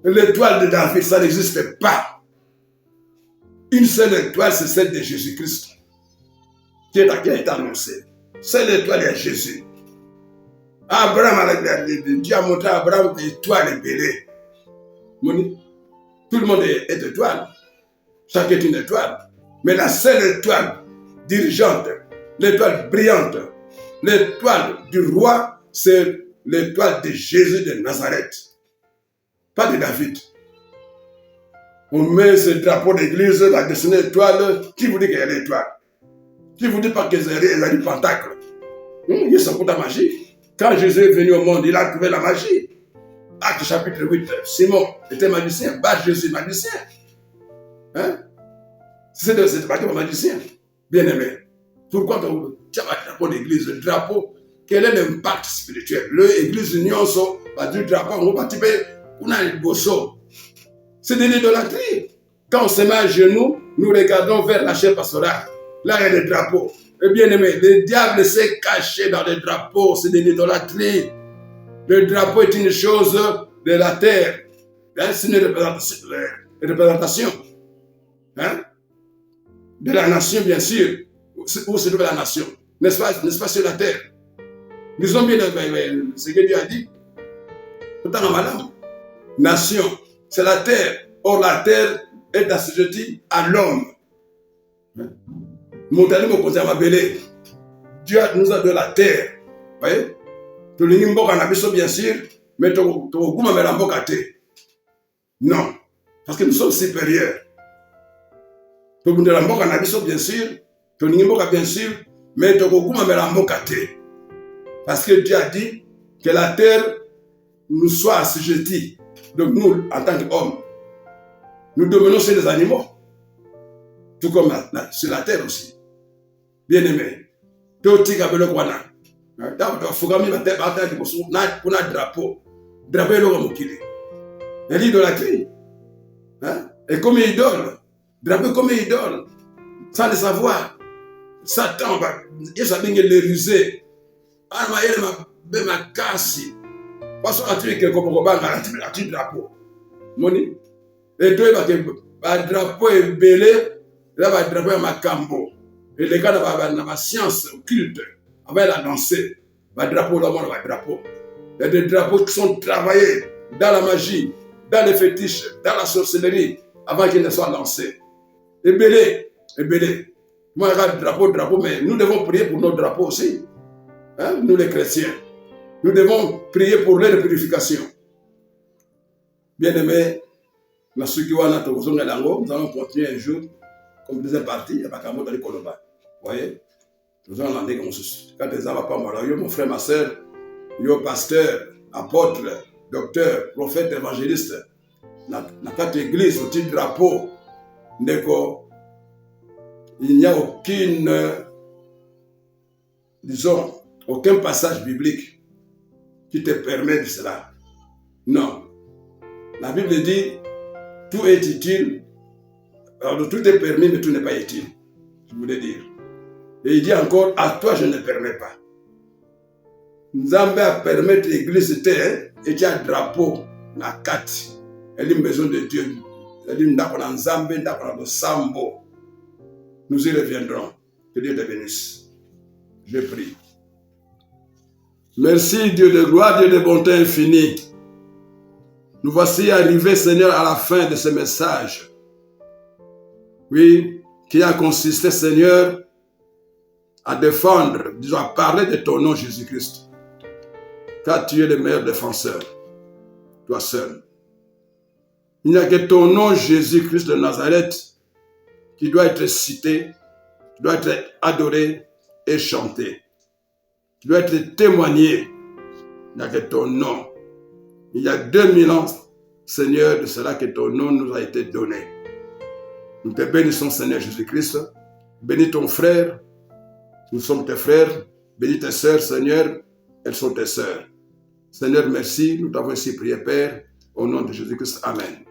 L'étoile de David, ça n'existe pas. Une seule étoile, c'est celle de Jésus-Christ, qui est annoncée. C'est l'étoile de Jésus. Dieu a montré à Abraham l'étoile est belle. Tout le monde est étoile. Chacun est une étoile. Mais la seule étoile dirigeante, l'étoile brillante, l'étoile du roi, c'est l'étoile de Jésus de Nazareth. Pas de David. On met ce drapeau d'église, la dessinée étoile. Qui vous dit qu'il y a l'étoile? Qui vous dit pas qu'il y a du pentacle? Il s'en fout de la magie. Quand Jésus est venu au monde, il a trouvé la magie. Acte chapitre 8, Simon était magicien. Bah, Jésus magicien. Hein? C'est pas que magicien. Bien aimé. Pourquoi tu as un drapeau d'église? Le drapeau, quel est l'impact spirituel? L'église union, du drapeau, on va typer. C'est de l'idolâtrie. Quand on se met à genoux, nous regardons vers la chair pastorale. Là, il y a des drapeaux. Et bien aimé, le diable s'est caché dans les drapeaux. C'est de l'idolâtrie. Le drapeau est une chose de la terre. Hein? C'est une représentation. Hein? De la nation, bien sûr. Où se trouve la nation? N'est-ce pas sur la terre? Disons bien ce que Dieu a dit. Tout en malade. Nation, c'est la terre. Or, la terre est assujettie à l'homme. Dieu nous a donné la terre. Vous voyez? Tout le monde a bien sûr, mais tout le monde a non. Parce que nous sommes supérieurs. Pour la mboka na biso, bien sûr, bien sûr, mais parce que Dieu a dit que la terre nous soit assujettie. Donc nous, en tant qu'hommes, nous dominons sur les animaux, tout comme sur la terre aussi. Bien aimé. Tout kabelo kwana. Fugami na drapeau. Drapeau est le et l'idolâtrie. Et comme idole. Drapeau comme idole. Sans le savoir. Satan va. Il s'abîme les rusés. Il m'a cassé. Parce qu'on a tué quelqu'un pour un drapeau. Moni. Et toi, le drapeau est belé. Là, le drapeau est macambo. Et les gars, dans ma science occulte, on va la danser. Le drapeau, le drapeau. Il y a des drapeaux qui sont travaillés dans la magie, dans les fétiches, dans la sorcellerie, avant qu'ils ne soient lancés. Et belé. Moi, je regarde drapeau, mais nous devons prier pour nos drapeaux aussi. Nous les chrétiens. Nous devons prier pour leur purification. Bien-aimés, nous allons continuer un jour, comme deuxième partie, il y a pas qu'à monter les Colomba. Vous voyez? Nous allons l'amener comme ceci. Quand les enfants parlent, mon frère, ma soeur, yo pasteur, apôtre, docteur, prophète, évangéliste, dans quatre églises, au petit drapeau, il n'y a aucun passage biblique qui te permet de cela. Non. La Bible dit, tout est utile. Alors, tout est permis, mais tout n'est pas utile. Je voulais dire. Et il dit encore, à toi, je ne permets pas. Nzambe a permis l'église et tu as un drapeau, la carte. Elle est une maison de Dieu. Elle est une Nzambe, une Sambo. Nous y reviendrons. Que Dieu te bénisse. Je prie. Merci Dieu de gloire, Dieu de bonté infinie. Nous voici arrivés, Seigneur, à la fin de ce message. Oui, qui a consisté, Seigneur, à défendre, disons, à parler de ton nom, Jésus-Christ. Car tu es le meilleur défenseur, toi seul. Il n'y a que ton nom, Jésus-Christ de Nazareth, qui doit être cité, qui doit être adoré et chanté, qui doit être témoigné. Il n'y a que ton nom. Il y a 2000 ans, Seigneur, de cela que ton nom nous a été donné. Nous te bénissons, Seigneur Jésus-Christ. Bénis ton frère. Nous sommes tes frères. Bénis tes sœurs, Seigneur. Elles sont tes sœurs. Seigneur, merci. Nous t'avons ainsi prié, Père. Au nom de Jésus-Christ. Amen.